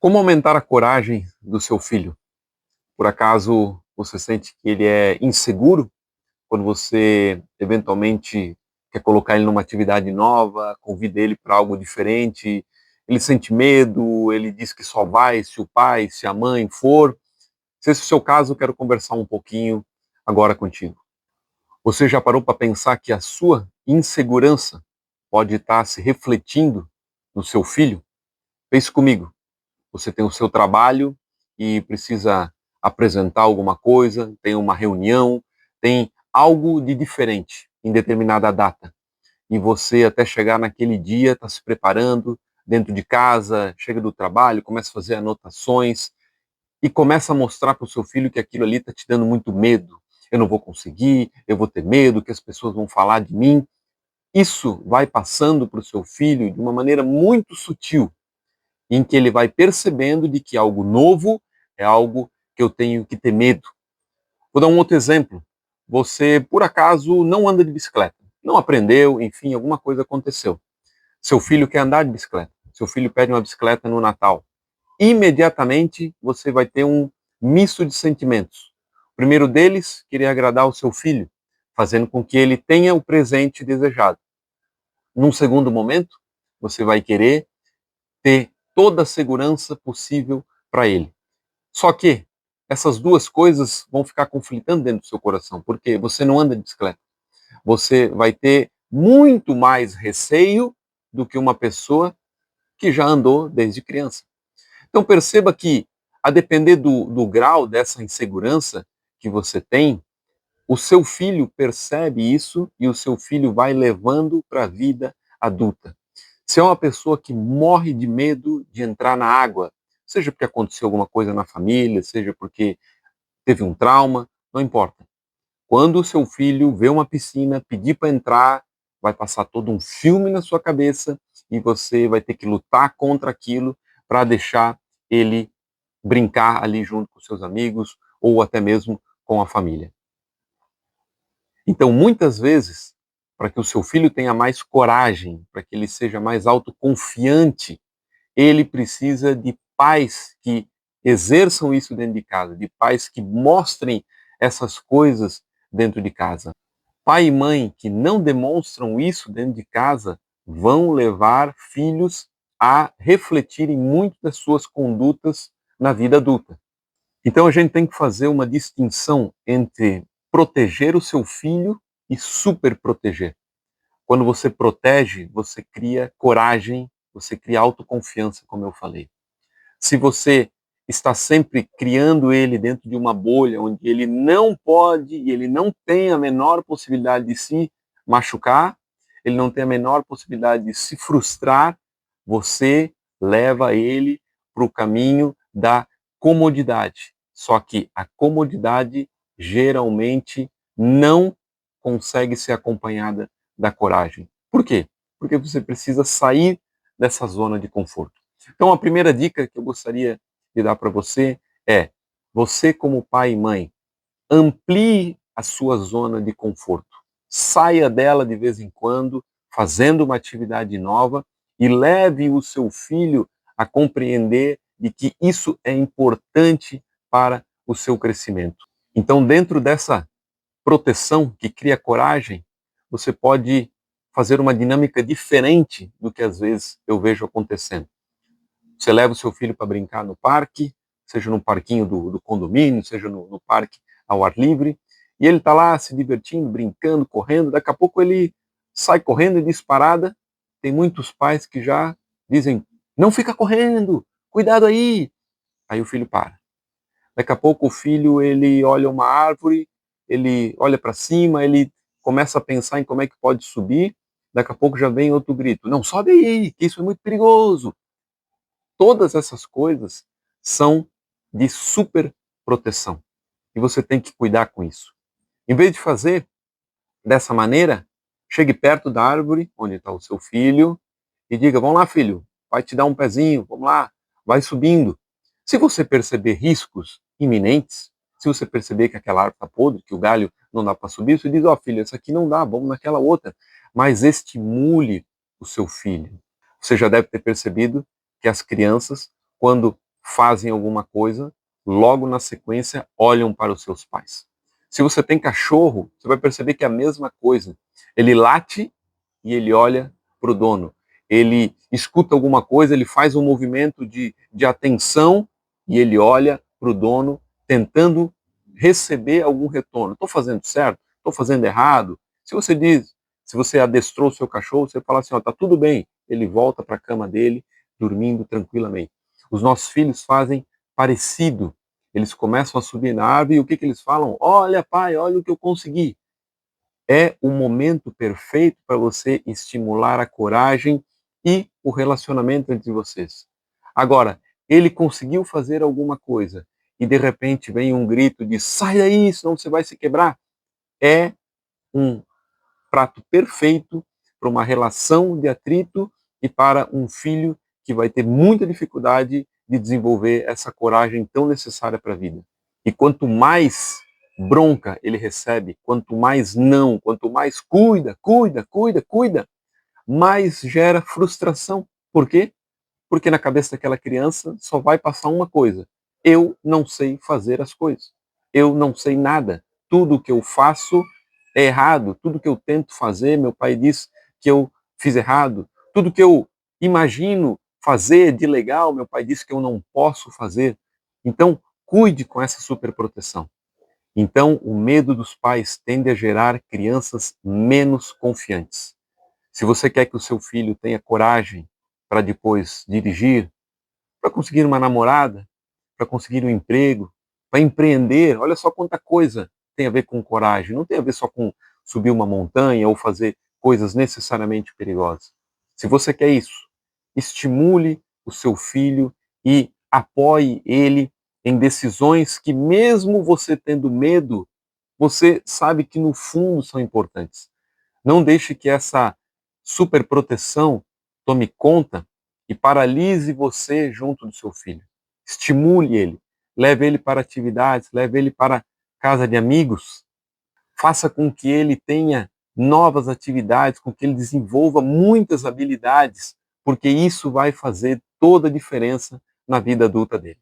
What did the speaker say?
Como aumentar a coragem do seu filho? Por acaso você sente que ele é inseguro quando você eventualmente quer colocar ele numa atividade nova, convida ele para algo diferente, ele sente medo, ele diz que só vai se o pai, se a mãe for. Se esse é o seu caso, eu quero conversar um pouquinho agora contigo. Você já parou para pensar que a sua insegurança pode estar se refletindo no seu filho? Pense comigo. Você tem o seu trabalho e precisa apresentar alguma coisa, tem uma reunião, tem algo de diferente em determinada data. E você, até chegar naquele dia, está se preparando dentro de casa, chega do trabalho, começa a fazer anotações e começa a mostrar para o seu filho que aquilo ali está te dando muito medo. Eu não vou conseguir, eu vou ter medo, que as pessoas vão falar de mim. Isso vai passando para o seu filho de uma maneira muito sutil, em que ele vai percebendo de que algo novo é algo que eu tenho que ter medo. Vou dar um outro exemplo. Você, por acaso, não anda de bicicleta. Não aprendeu, enfim, alguma coisa aconteceu. Seu filho quer andar de bicicleta. Seu filho pede uma bicicleta no Natal. Imediatamente você vai ter um misto de sentimentos. O primeiro deles, querer agradar o seu filho, fazendo com que ele tenha o presente desejado. Num segundo momento, você vai querer ter toda a segurança possível para ele. Só que essas duas coisas vão ficar conflitando dentro do seu coração, porque você não anda de bicicleta. Você vai ter muito mais receio do que uma pessoa que já andou desde criança. Então perceba que, a depender do grau dessa insegurança que você tem, o seu filho percebe isso e o seu filho vai levando para a vida adulta. Se é uma pessoa que morre de medo de entrar na água, seja porque aconteceu alguma coisa na família, seja porque teve um trauma, não importa. Quando o seu filho vê uma piscina, pedir para entrar, vai passar todo um filme na sua cabeça e você vai ter que lutar contra aquilo para deixar ele brincar ali junto com seus amigos ou até mesmo com a família. Então, muitas vezes, para que o seu filho tenha mais coragem, para que ele seja mais autoconfiante, ele precisa de pais que exerçam isso dentro de casa, de pais que mostrem essas coisas dentro de casa. Pai e mãe que não demonstram isso dentro de casa vão levar filhos a refletirem muito das suas condutas na vida adulta. Então a gente tem que fazer uma distinção entre proteger o seu filho e super proteger. Quando você protege, você cria coragem, você cria autoconfiança, como eu falei. Se você está sempre criando ele dentro de uma bolha onde ele não pode e ele não tem a menor possibilidade de se machucar, ele não tem a menor possibilidade de se frustrar, você leva ele para o caminho da comodidade. Só que a comodidade geralmente não consegue ser acompanhada da coragem. Por quê? Porque você precisa sair dessa zona de conforto. Então, a primeira dica que eu gostaria de dar para você é: você, como pai e mãe, amplie a sua zona de conforto. Saia dela de vez em quando, fazendo uma atividade nova e leve o seu filho a compreender de que isso é importante para o seu crescimento. Então, dentro dessa proteção que cria coragem, você pode fazer uma dinâmica diferente do que às vezes eu vejo acontecendo. Você leva o seu filho para brincar no parque, seja no parquinho do condomínio, seja no parque ao ar livre, e ele está lá se divertindo, brincando, correndo, daqui a pouco ele sai correndo e disparada. Tem muitos pais que já dizem, não fica correndo, cuidado aí. Aí o filho para. Daqui a pouco o filho, ele olha uma árvore, ele olha para cima, ele começa a pensar em como é que pode subir, daqui a pouco já vem outro grito, não, sobe aí, que isso é muito perigoso. Todas essas coisas são de super proteção. E você tem que cuidar com isso. Em vez de fazer dessa maneira, chegue perto da árvore onde está o seu filho e diga, vamos lá filho, vai te dar um pezinho, vamos lá, vai subindo. Se você perceber riscos iminentes, se você perceber que aquela árvore está podre, que o galho não dá para subir, você diz, ó filho, essa aqui não dá, vamos naquela outra. Mas estimule o seu filho. Você já deve ter percebido que as crianças, quando fazem alguma coisa, logo na sequência olham para os seus pais. Se você tem cachorro, você vai perceber que é a mesma coisa. Ele late e ele olha para o dono. Ele escuta alguma coisa, ele faz um movimento de atenção e ele olha para o dono, tentando receber algum retorno. Estou fazendo certo? Estou fazendo errado? Se você adestrou o seu cachorro, você fala assim, ó, tá tudo bem. Ele volta para a cama dele, dormindo tranquilamente. Os nossos filhos fazem parecido. Eles começam a subir na árvore e o que, que eles falam? Olha, pai, olha o que eu consegui. É o momento perfeito para você estimular a coragem e o relacionamento entre vocês. Agora, ele conseguiu fazer alguma coisa e de repente vem um grito de sai daí, senão você vai se quebrar. É um prato perfeito para uma relação de atrito e para um filho que vai ter muita dificuldade de desenvolver essa coragem tão necessária para a vida. E quanto mais bronca ele recebe, quanto mais não, quanto mais cuida, cuida, cuida, cuida, mais gera frustração. Por quê? Porque na cabeça daquela criança só vai passar uma coisa: eu não sei fazer as coisas. Eu não sei nada. Tudo que eu faço é errado. Tudo que eu tento fazer, meu pai diz que eu fiz errado. Tudo que eu imagino fazer de legal, meu pai diz que eu não posso fazer. Então, cuide com essa superproteção. Então, o medo dos pais tende a gerar crianças menos confiantes. Se você quer que o seu filho tenha coragem para depois dirigir, para conseguir uma namorada, para conseguir um emprego, para empreender, olha só quanta coisa tem a ver com coragem. Não tem a ver só com subir uma montanha ou fazer coisas necessariamente perigosas. Se você quer isso, estimule o seu filho e apoie ele em decisões que, mesmo você tendo medo, você sabe que no fundo são importantes. Não deixe que essa superproteção tome conta e paralise você junto do seu filho. Estimule ele, leve ele para atividades, leve ele para casa de amigos, faça com que ele tenha novas atividades, com que ele desenvolva muitas habilidades, porque isso vai fazer toda a diferença na vida adulta dele.